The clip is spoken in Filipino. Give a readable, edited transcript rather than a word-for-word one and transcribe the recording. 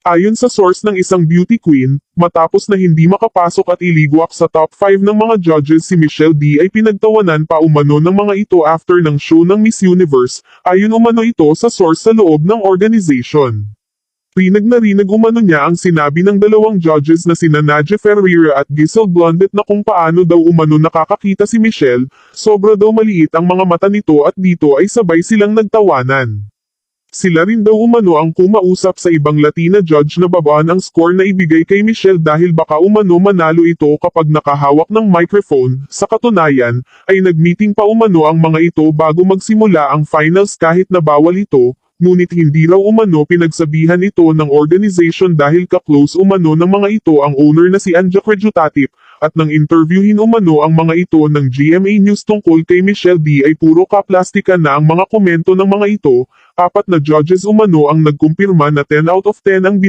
Ayon sa source ng isang beauty queen, matapos na hindi makapasok at iligwak sa top 5 ng mga judges si Michelle D ay pinagtawanan pa umano ng mga ito after ng show ng Miss Universe, ayon umano ito sa source sa loob ng organization. Rinag na rinag umano niya ang sinabi ng dalawang judges na sina Nadia Ferreira at Giselle Blondet na kung paano daw umano nakakakita si Michelle, sobra daw maliit ang mga mata nito at dito ay sabay silang nagtawanan. Sila rin daw umano ang kumausap sa ibang Latina judge na babaan ang score na ibigay kay Michelle dahil baka umano manalo ito kapag nakahawak ng microphone. Sa katunayan, ay nagmeeting pa umano ang mga ito bago magsimula ang finals kahit na bawal ito, ngunit hindi raw umano pinagsabihan ito ng organization dahil ka-close umano ng mga ito ang owner na si Anja Crejutatip, at nang interviewin umano ang mga ito ng GMA News tungkol kay Michelle D ay puro kaplastikan na ang mga komento ng mga ito. 4 na judges umano ang nagkumpirma na 10 out of 10 ang